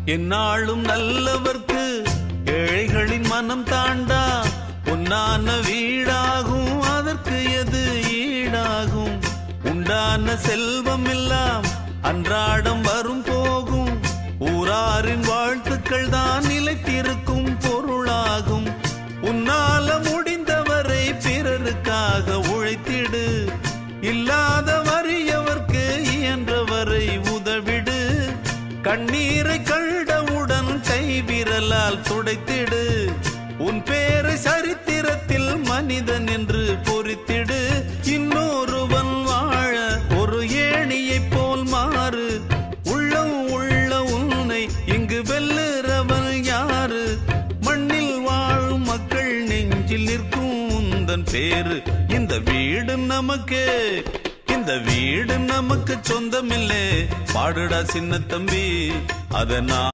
என்னாலும் நல்லவர்க்கு ஏழைகளின் மனம் தாண்டா. பொன்னான வீடாகும் அதற்கு எது ஈடாகும். உண்டான செல்வம் எல்லாம் அன்றாடம் வரும் போகும். ஊராரின் வாழ்த்துக்கள் தான் நிலைத்திருக்கும் பொருளாகும். உன்னால முடிந்தவரை பிறருக்காக உழைத்திடு. இல்லாத வறியவர்க்கு இயன்றவரை உதவிடு. கண்ணீரை கண்டவுடன் கைவிரலால் துடைத்திடு. உன் பேரை சரித்திரத்தில் மனிதன் என்று பொறித்திடு. இன்னொருவன் வாழ ஒரு ஏணியைப் போல் மாறு. உள்ளம் உள்ள உன்னை இங்கு வெல்லுறவன் யாரு? மண்ணில் வாழும் மக்கள் நெஞ்சில் நிற்கும் உந்தன் பேரு. இந்த வீடு நமக்கு, இந்த வீடு நமக்கு சொந்தமில்லை. பாடுடா சின்ன தம்பி அதனா